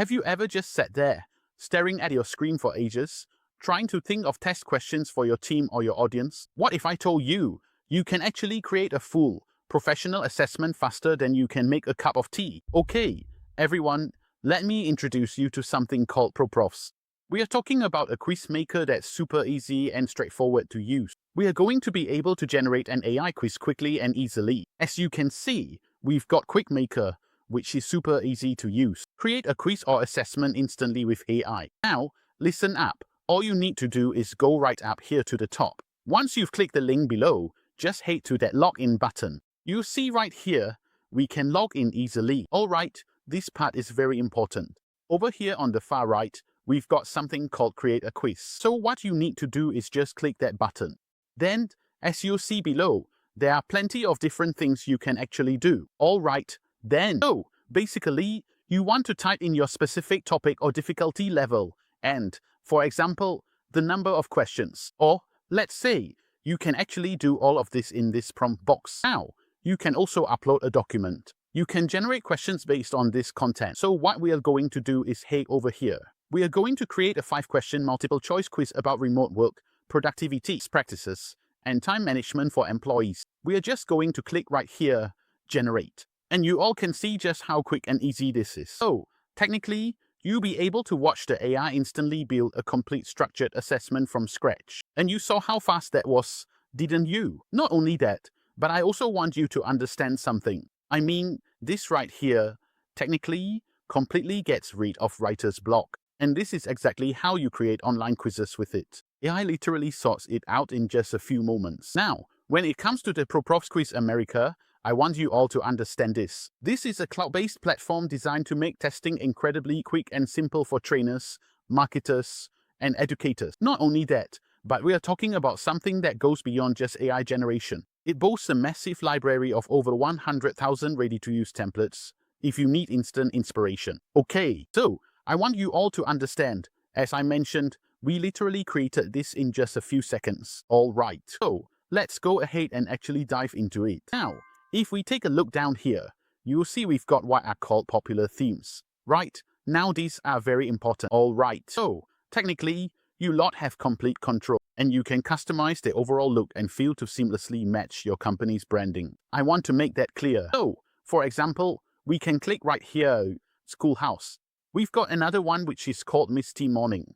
Have you ever just sat there, staring at your screen for ages, trying to think of test questions for your team or your audience? What if I told you, you can actually create a full, professional assessment faster than you can make a cup of tea? Okay, everyone, let me introduce you to something called ProProfs. We are talking about a quiz maker that's super easy and straightforward to use. We are going to be able to generate an AI quiz quickly and easily. As you can see, we've got Quick Maker, which is super easy to use. Create a quiz or assessment instantly with AI. Now, listen up. All you need to do is go right up here to the top. Once you've clicked the link below, just head to that login button. You see right here, we can log in easily. Alright, this part is very important. Over here on the far right, we've got something called Create a Quiz. So what you need to do is just click that button. Then, as you'll see below, there are plenty of different things you can actually do. Alright, then, so basically, you want to type in your specific topic or difficulty level and, for example, the number of questions. Or, let's say, you can actually do all of this in this prompt box. Now, you can also upload a document. You can generate questions based on this content. So what we are going to do is head over here. We are going to create a 5-question multiple-choice quiz about remote work, productivity practices, and time management for employees. We are just going to click right here, Generate. And you all can see just how quick and easy this is. So, technically, you'll be able to watch the AI instantly build a complete structured assessment from scratch. And you saw how fast that was, didn't you? Not only that, but I also want you to understand something. I mean, this right here, technically, completely gets rid of writer's block. And this is exactly how you create online quizzes with it. AI literally sorts it out in just a few moments. Now, when it comes to the ProProfs Quiz America, I want you all to understand this. This is a cloud-based platform designed to make testing incredibly quick and simple for trainers, marketers, and educators. Not only that, but we are talking about something that goes beyond just AI generation. It boasts a massive library of over 100,000 ready-to-use templates if you need instant inspiration. Okay, so I want you all to understand, as I mentioned, we literally created this in just a few seconds. Alright, so let's go ahead and actually dive into it. Now, if we take a look down here, you'll see we've got what are called popular themes. Right, now these are very important. Alright, so technically, you lot have complete control, and you can customize the overall look and feel to seamlessly match your company's branding. I want to make that clear. So, for example, we can click right here, Schoolhouse. We've got another one which is called Misty Morning.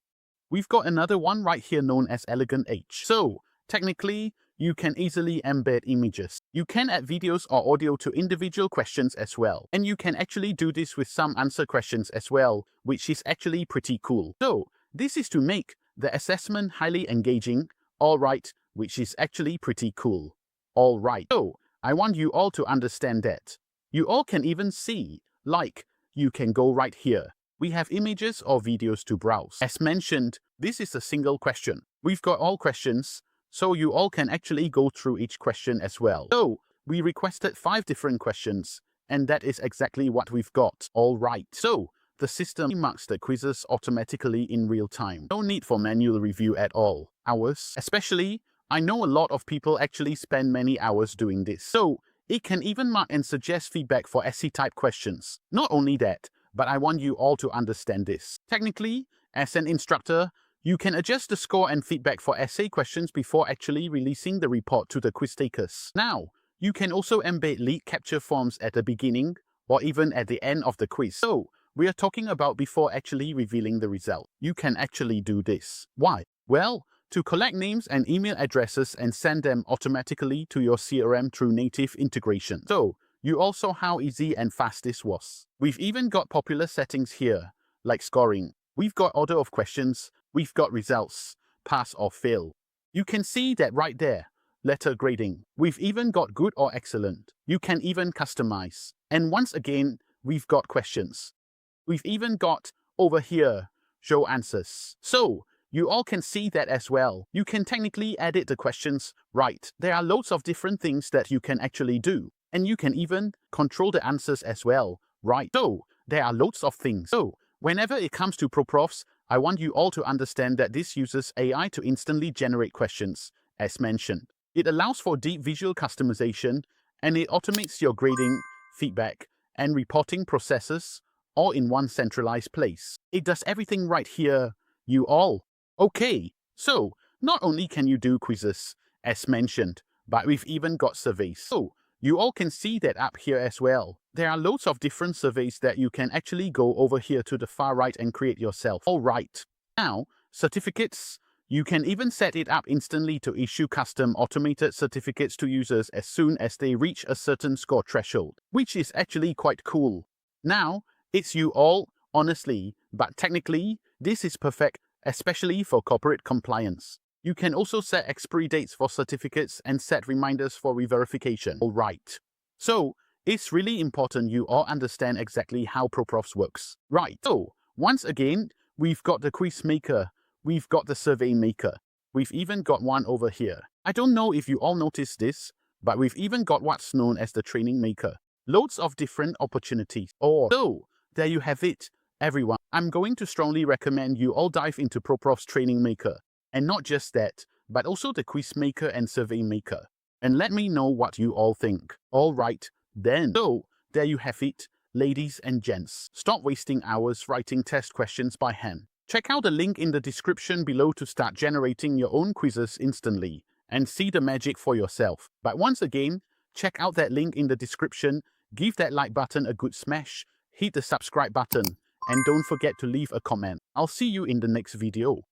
We've got another one right here known as Elegant Age. So, technically, you can easily embed images. You can add videos or audio to individual questions as well. And you can actually do this with some answer questions as well, which is actually pretty cool. So, this is to make the assessment highly engaging, alright, which is actually pretty cool. Alright, so I want you all to understand that. You all can even see, like, you can go right here. We have images or videos to browse. As mentioned, this is a single question. We've got all questions, so you all can actually go through each question as well. So, we requested 5 different questions, and that is exactly what we've got. Alright, so the system marks the quizzes automatically in real time. No need for manual review at all. Hours, especially, I know a lot of people actually spend many hours doing this. So, it can even mark and suggest feedback for essay-type questions. Not only that, but I want you all to understand this. Technically, as an instructor, you can adjust the score and feedback for essay questions before actually releasing the report to the quiz takers. Now, you can also embed lead capture forms at the beginning or even at the end of the quiz. So, we are talking about before actually revealing the result. You can actually do this. Why? Well, to collect names and email addresses and send them automatically to your CRM through native integration. So, you all saw how easy and fast this was. We've even got popular settings here, like scoring. We've got order of questions. We've got results, pass or fail. You can see that right there, letter grading. We've even got good or excellent. You can even customize. And once again, we've got questions. We've even got, over here, show answers. So, you all can see that as well. You can technically edit the questions, right? There are loads of different things that you can actually do. And you can even control the answers as well, right? So, there are loads of things. So, whenever it comes to ProProfs, I want you all to understand that this uses AI to instantly generate questions, as mentioned. It allows for deep visual customization, and it automates your grading, feedback, and reporting processes, all in one centralized place. It does everything right here, you all. Okay, so not only can you do quizzes, as mentioned, but we've even got surveys. So you all can see that up here as well. There are loads of different surveys that you can actually go over here to the far right and create yourself. All right. Now, certificates. You can even set it up instantly to issue custom automated certificates to users as soon as they reach a certain score threshold, which is actually quite cool. Now, it's you all, honestly, but technically, this is perfect, especially for corporate compliance. You can also set expiry dates for certificates and set reminders for re-verification. All right. So, it's really important you all understand exactly how ProProfs works. Right, so, once again, we've got the quiz maker. We've got the survey maker. We've even got one over here. I don't know if you all noticed this, but we've even got what's known as the training maker. Loads of different opportunities. So, there you have it, everyone. I'm going to strongly recommend you all dive into ProProfs training maker. And not just that, but also the quiz maker and survey maker. And let me know what you all think. All right, then. So, there you have it, ladies and gents. Stop wasting hours writing test questions by hand. Check out the link in the description below to start generating your own quizzes instantly and see the magic for yourself. But once again, check out that link in the description, give that like button a good smash, hit the subscribe button, and don't forget to leave a comment. I'll see you in the next video.